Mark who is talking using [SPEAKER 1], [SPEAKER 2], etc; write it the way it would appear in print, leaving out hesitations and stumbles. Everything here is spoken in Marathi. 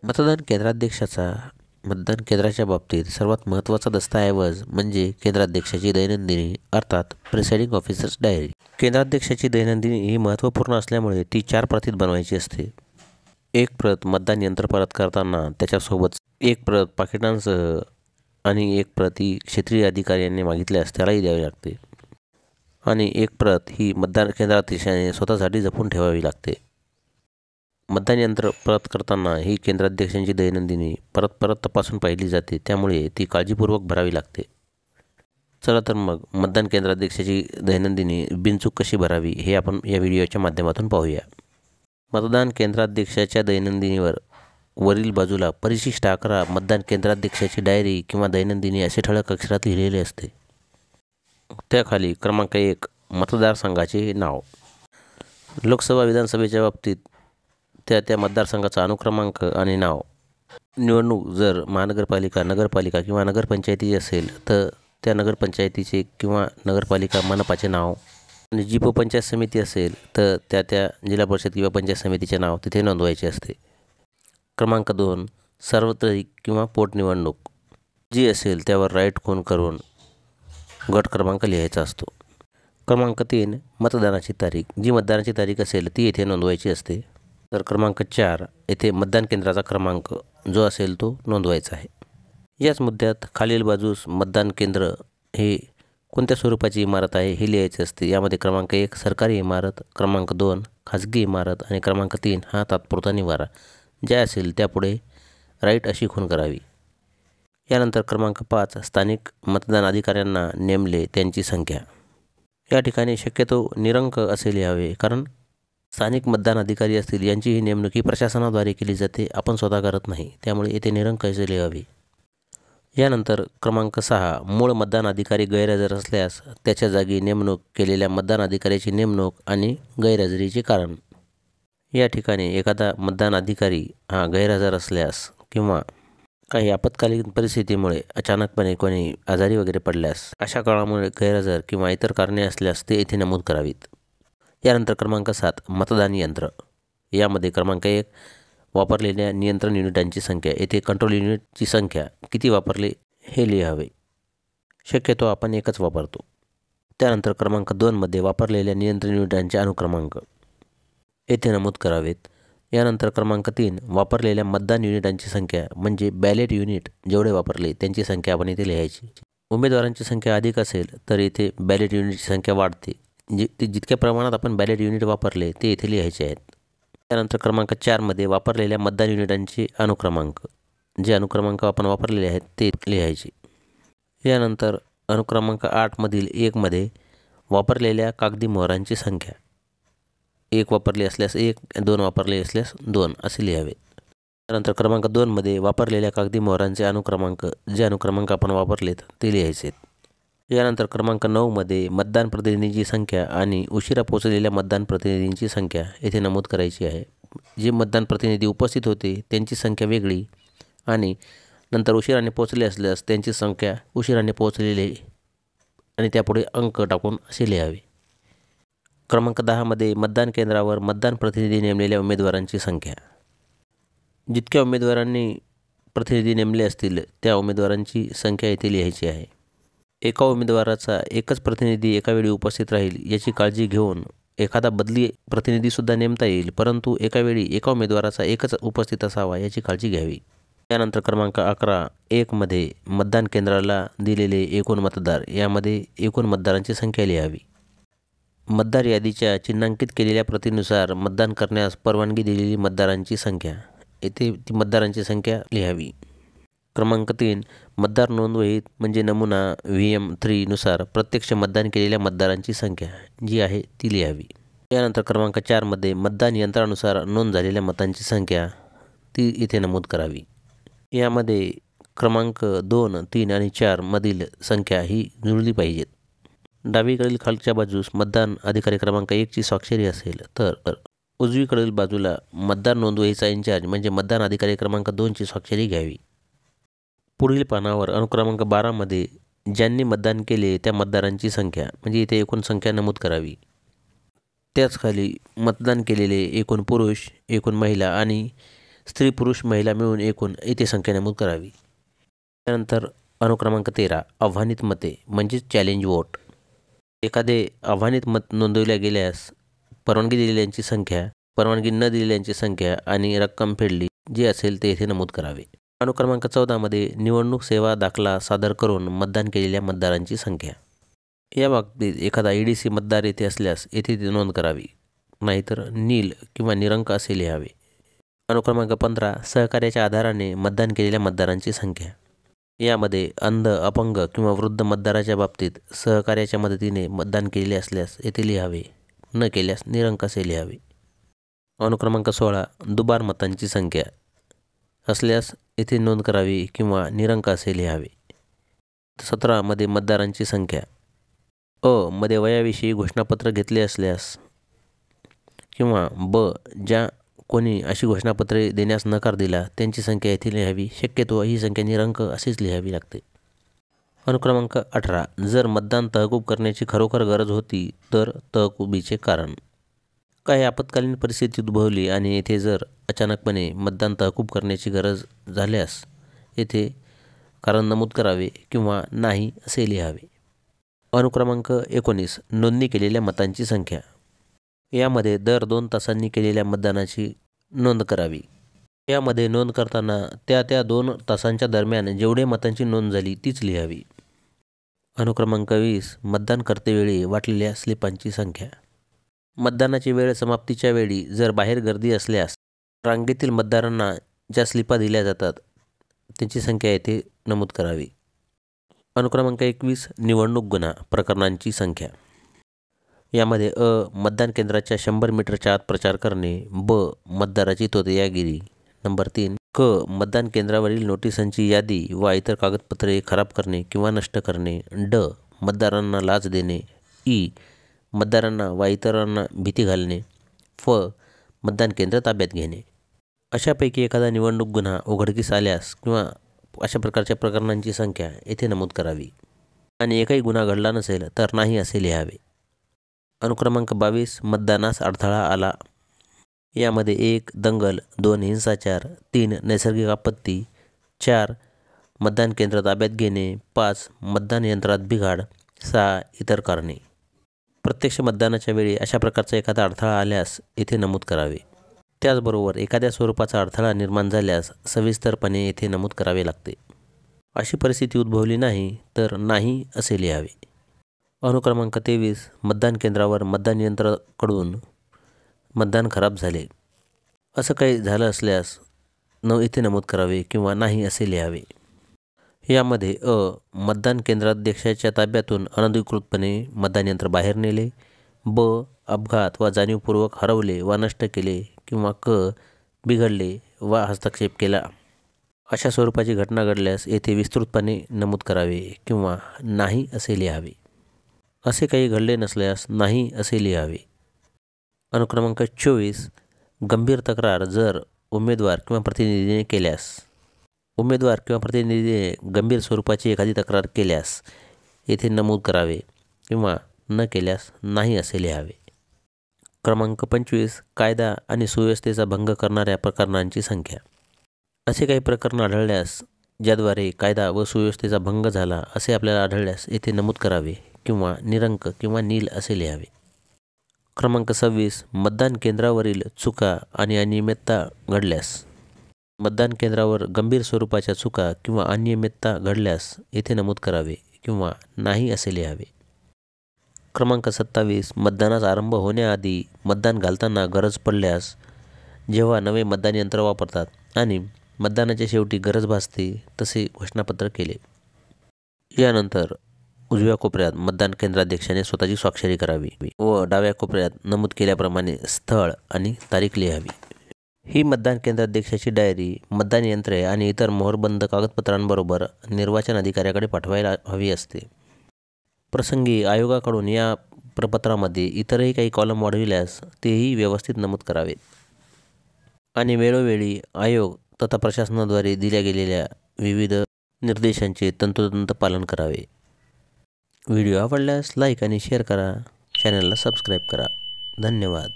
[SPEAKER 1] मतदान केंद्राध्यक्षाचा मतदान केंद्राच्या बाबतीत सर्वात महत्त्वाचा दस्तऐवज म्हणजे केंद्राध्यक्षाची दैनंदिनी अर्थात प्रिसाइडिंग ऑफिसर्स डायरी. केंद्राध्यक्षाची दैनंदिनी ही महत्त्वपूर्ण असल्यामुळे ती 4 प्रतीत बनवायची असते. एक प्रत मतदान यंत्र परत करताना त्याच्यासोबत एक प्रत पाकिटांसह आणि एक प्रत ही क्षेत्रीय अधिकाऱ्यांनी मागितल्यास त्यालाही द्यावी लागते आणि एक प्रत ही मतदान केंद्राध्यक्षाने स्वतःसाठी जपून ठेवावी लागते. मतदान यंत्र परत करताना ही केंद्राध्यक्षांची दैनंदिनी परत तपासून पाहिली जाते, त्यामुळे ती काळजीपूर्वक भरावी लागते. चला तर मग मतदान केंद्राध्यक्षाची दैनंदिनी बिनचूक कशी भरावी हे आपण या व्हिडिओच्या माध्यमातून पाहूया. मतदान केंद्राध्यक्षाच्या दैनंदिनीवर वरील बाजूला परिशिष्ट 11 मतदान केंद्राध्यक्षाची डायरी किंवा दैनंदिनी असे ठळक अक्षरात लिहिलेले असते. त्याखाली क्रमांक 1 मतदारसंघाचे नाव. लोकसभा विधानसभेच्या बाबतीत त्या मतदारसंघाचा अनुक्रमांक आणि नाव. निवडणूक जर महानगरपालिका, नगरपालिका किंवा नगरपंचायतीची असेल तर त्या नगरपंचायतीचे किंवा नगरपालिका मनपाचे नाव आणि जी पंचायत समिती असेल तर त्या जिल्हा परिषद किंवा पंचायत समितीचे नाव तिथे नोंदवायचे असते. क्रमांक 2 सार्वत्रिक किंवा पोटनिवडणूक जी असेल त्यावर राईट खूण करून गट क्रमांक लिहायचा असतो. क्रमांक 3 मतदानाची तारीख. जी मतदानाची तारीख असेल ती येथे नोंदवायची असते. तर क्रमांक 4 येथे मतदान केंद्राचा क्रमांक जो असेल तो नोंदवायचा आहे. याच मुद्द्यात खालील बाजूस मतदान केंद्र हे कोणत्या स्वरूपाची इमारत आहे हे लिहायचे असते. यामध्ये क्रमांक 1 सरकारी इमारत, क्रमांक 2 खाजगी इमारत आणि क्रमांक 3 हा तात्पुरता निवारा. ज्या असेल त्यापुढे राईट अशी खूण करावी. यानंतर क्रमांक 5 स्थानिक मतदान अधिकाऱ्यांना नेमले त्यांची संख्या. या ठिकाणी शक्यतो निरंक असे लिहावे, कारण स्थानिक मतदान अधिकारी असतील यांची ही नेमणूक ही प्रशासनाद्वारे केली जाते, आपण स्वतः करत नाही, त्यामुळे येथे निरंक असे लिहावे. यानंतर क्रमांक 6 मूळ मतदान अधिकारी गैरहजर असल्यास त्याच्या जागी नेमणूक केलेल्या मतदान अधिकाऱ्याची नेमणूक आणि गैरहजेरीचे कारण. या ठिकाणी एखादा मतदान अधिकारी हा गैरहजर असल्यास किंवा काही आपत्कालीन परिस्थितीमुळे अचानकपणे कोणी आजारी वगैरे पडल्यास अशा काळामुळे गैरहजर किंवा इतर कारणे असल्यास ते येथे नमूद करावीत. यानंतर क्रमांक 7 मतदान यंत्र. यामध्ये क्रमांक 1 वापरलेल्या नियंत्रण युनिटांची संख्या. येथे कंट्रोल युनिटची संख्या किती वापरले हे लिहावे. शक्यतो आपण एकच वापरतो. त्यानंतर क्रमांक 2 मध्ये वापरलेल्या नियंत्रण युनिटांचे अनुक्रमांक येथे नमूद करावेत. यानंतर क्रमांक 3 वापरलेल्या मतदान युनिटांची संख्या म्हणजे बॅलेट युनिट जेवढे वापरले त्यांची संख्या आपण इथे लिहायची. उमेदवारांची संख्या अधिक असेल तर इथे बॅलेट युनिटची संख्या वाढते. जितक्या प्रमाणात आपण बॅलेट युनिट वापरले ते इथे लिहायचे आहेत. त्यानंतर क्रमांक 4 मध्ये वापरलेल्या मतदान युनिटांचे अनुक्रमांक, जे अनुक्रमांक आपण वापरलेले आहेत ते लिहायचे. यानंतर अनुक्रमांक 8 मधील 1 मध्ये वापरलेल्या कागदी मोहरांची संख्या. 1 वापरली असल्यास 1, 2 वापरले असल्यास 2 असे लिहावे. त्यानंतर क्रमांक 2 मध्ये वापरलेल्या कागदी मोहरांचे अनुक्रमांक, जे अनुक्रमांक आपण वापरलेत ते लिहायचे. यानंतर क्रमांक 9 मध्ये मतदान प्रतिनिधींची संख्या आणि उशिरा पोहोचलेल्या मतदान प्रतिनिधींची संख्या येथे नमूद करायची आहे. जे मतदान प्रतिनिधी उपस्थित होते त्यांची संख्या वेगळी आणि नंतर उशिराने पोहोचले असल्यास त्यांची संख्या उशिराने पोहोचलेले आणि त्यापुढे अंक टाकून असे लिहावे. क्रमांक 10 मध्ये मतदान केंद्रावर मतदान प्रतिनिधी नेमलेल्या उमेदवारांची संख्या. जितक्या उमेदवारांनी प्रतिनिधी नेमले असतील त्या उमेदवारांची संख्या येथे लिहायची आहे. एका उमेदवाराचा एकच प्रतिनिधी एका वेळी उपस्थित राहील याची काळजी घेऊन एखादा बदली प्रतिनिधीसुद्धा नेमता येईल, परंतु एका वेळी एका उमेदवाराचा एकच उपस्थित असावा याची काळजी घ्यावी. त्यानंतर क्रमांक 11 1 मध्ये मतदान केंद्राला दिलेले एकूण मतदार. यामध्ये एकूण मतदारांची संख्या लिहावी. मतदार यादीच्या चिन्हांकित केलेल्या प्रतीनुसार मतदान करण्यास परवानगी दिलेली मतदारांची संख्या. येथे ती मतदारांची संख्या लिहावी. क्रमांक 3 मतदार नोंदवहीत म्हणजे नमुना VM3 नुसार प्रत्यक्ष मतदान केलेल्या मतदारांची संख्या जी आहे ती लिहावी. यानंतर क्रमांक 4 मध्ये मतदान यंत्रानुसार नोंद झालेल्या मतांची संख्या ती इथे नमूद करावी. यामध्ये क्रमांक 2, 3 आणि 4 मधील संख्या ही जुळली पाहिजेत. डावीकडील खालच्या बाजूस मतदान अधिकारी क्रमांक 1 ची स्वाक्षरी असेल तर उजवीकडील बाजूला मतदार नोंदवहीचा इंचार्ज म्हणजे मतदान अधिकारी क्रमांक 2 ची स्वाक्षरी घ्यावी. पुढील पानावर अनुक्रमांक 12 मध्ये ज्यांनी मतदान केले त्या मतदारांची संख्या म्हणजे इथे एकूण संख्या नमूद करावी. त्याच खाली मतदान केलेले एकूण पुरुष, एकूण महिला आणि स्त्री पुरुष महिला मिळून एकूण येथे संख्या नमूद करावी. त्यानंतर अनुक्रमांक 13 आव्हानित मते म्हणजेच चॅलेंज वोट. एखादे आव्हानित मत नोंदवल्या गेल्यास परवानगी दिलेल्यांची संख्या, परवानगी न दिलेल्यांची संख्या आणि रक्कम फेडली जे असेल ते येथे नमूद करावे. अनुक्रमांक 14 मध्ये निवडणूक सेवा दाखला सादर करून मतदान केलेल्या मतदारांची संख्या. या बाबतीत एखादा EDC मतदार येथे असल्यास येथे ती नोंद करावी, नाहीतर नील किंवा निरंक असे लिहावे. अनुक्रमांक 15 सहकार्याच्या आधाराने मतदान केलेल्या मतदारांची संख्या. यामध्ये अंध, अपंग किंवा वृद्ध मतदाराच्या बाबतीत सहकार्याच्या मदतीने मतदान केलेले असल्यास येथे लिहावे, न केल्यास निरंक असे लिहावे. अनुक्रमांक 16 दुबार मतांची संख्या असल्यास येथे नोंद करावी किंवा निरंक असे लिहावे. 17 मध्ये मतदारांची संख्या. मध्ये वयाविषयी घोषणापत्र घेतले असल्यास किंवा ज्या कोणी अशी घोषणापत्रे देण्यास नकार दिला त्यांची संख्या येथे लिहावी. शक्यतो ही संख्या निरंक अशीच लिहावी लागते. अनुक्रमांक 18 जर मतदान तहकूब करण्याची खरोखर गरज होती तर तहकुबीचे कारण. काही आपत्कालीन परिस्थिती उद्भवली आणि येथे जर अचानकपणे मतदान तहकूब करण्याची गरज झाल्यास येथे कारण नमूद करावे किंवा नाही असे लिहावे. अनुक्रमांक 19 नोंदणी केलेल्या मतांची संख्या. यामध्ये दर 2 तासांनी केलेल्या मतदानाची नोंद करावी. यामध्ये नोंद करताना त्या 2 तासांच्या दरम्यान जेवढे मतांची नोंद झाली तीच लिहावी. अनुक्रमांक 20 मतदान करतेवेळी वाटलेल्या स्लिपांची संख्या. मतदानाची वेळ समाप्तीच्या वेळी जर बाहेर गर्दी असल्यास रांगेतील मतदारांना ज्या स्लिपा दिल्या जातात त्यांची संख्या येथे नमूद करावी. अनुक्रमांक 21 निवडणूक गुन्हा प्रकरणांची संख्या. यामध्ये मतदान केंद्राच्या 100 मीटरच्या आत प्रचार करणे. मतदाराची तोतयागिरी. नंबर 3 मतदान केंद्रावरील नोटिसांची यादी वा इतर कागदपत्रे खराब करणे किंवा नष्ट करणे. मतदारांना लाच देणे. मतदारांना वा इतरांना भीती घालणे. मतदान केंद्र ताब्यात घेणे. अशापैकी एखादा निवडणूक गुन्हा उघडकीस आल्यास किंवा अशा प्रकारच्या प्रकरणांची संख्या येथे नमूद करावी आणि एकही गुन्हा घडला नसेल तर नाही असे लिहावे. अनुक्रमांक 22 मतदानास अडथळा आला. यामध्ये 1 दंगल, 2 हिंसाचार, 3 नैसर्गिक आपत्ती, 4 मतदान केंद्र ताब्यात घेणे, 5 मतदान यंत्रात बिघाड, 6 इतर कारणे. प्रत्यक्ष मतदानाच्या वेळी अशा प्रकारचा एखादा अडथळा आल्यास येथे नमूद करावे. त्याचबरोबर एखाद्या स्वरूपाचा अडथळा निर्माण झाल्यास सविस्तरपणे येथे नमूद करावे लागते. अशी परिस्थिती उद्भवली नाही तर नाही असे लिहावे. अनुक्रमांक 23 मतदान केंद्रावर मतदान यंत्राकडून मतदान खराब झाले. असं काही झालं असल्यास येथे नमूद करावे किंवा नाही असे लिहावे. यामध्ये मतदान केंद्राध्यक्षाच्या ताब्यातून अनधिकृतपणे मतदान यंत्र बाहेर नेले. अपघात वा जाणीवपूर्वक हरवले वा नष्ट केले किंवा बिघडले वा हस्तक्षेप केला. अशा स्वरूपाची घटना घडल्यास येथे विस्तृतपणे नमूद करावे किंवा नाही असे लिहावे. असे काही घडले नसल्यास नाही असे लिहावे. अनुक्रमांक 24 गंभीर तक्रार जर उमेदवार किंवा प्रतिनिधीने केल्यास. उमेदवार किंवा प्रतिनिधीने गंभीर स्वरूपाची एखादी तक्रार केल्यास येथे नमूद करावे किंवा न केल्यास नाही असे लिहावे. क्रमांक 25 कायदा आणि सुव्यवस्थेचा भंग करणाऱ्या प्रकरणांची संख्या. असे काही प्रकरण आढळल्यास ज्याद्वारे कायदा व सुव्यवस्थेचा भंग झाला असे आपल्याला आढळल्यास येथे नमूद करावे किंवा निरंक किंवा नील असे लिहावे. क्रमांक 26 मतदान केंद्रावरील चुका आणि अनियमितता घडल्यास. मतदान केंद्रावर गंभीर स्वरूपाच्या चुका किंवा अनियमितता घडल्यास येथे नमूद करावे किंवा नाही असे लिहावे. क्रमांक 27 मतदानास आरंभ होण्याआधी मतदान घालताना गरज पडल्यास जेव्हा नवे मतदान यंत्र वापरतात आणि मतदानाच्या शेवटी गरज भासते तसे घोषणापत्र केले. यानंतर उजव्या कोपऱ्यात मतदान केंद्राध्यक्षाने स्वतःची स्वाक्षरी करावी व डाव्या कोपऱ्यात नमूद केल्याप्रमाणे स्थळ आणि तारीख लिहावी. ही मतदान केंद्राध्यक्षाची डायरी मतदान यंत्रे आणि इतर मोहरबंद कागदपत्रांबरोबर निर्वाचन अधिकाऱ्याकडे पाठवायला हवी असते. प्रसंगी आयोगाकडून या प्रपत्रामध्ये इतरही काही कॉलम वाढविल्यास तेही व्यवस्थित नमूद करावेत आणि वेळोवेळी आयोग तथा प्रशासनाद्वारे दिल्या गेलेल्या विविध निर्देशांचे तंतोतंत पालन करावे. व्हिडिओ आवडल्यास लाईक आणि शेअर करा. चॅनलला सबस्क्राईब करा. धन्यवाद.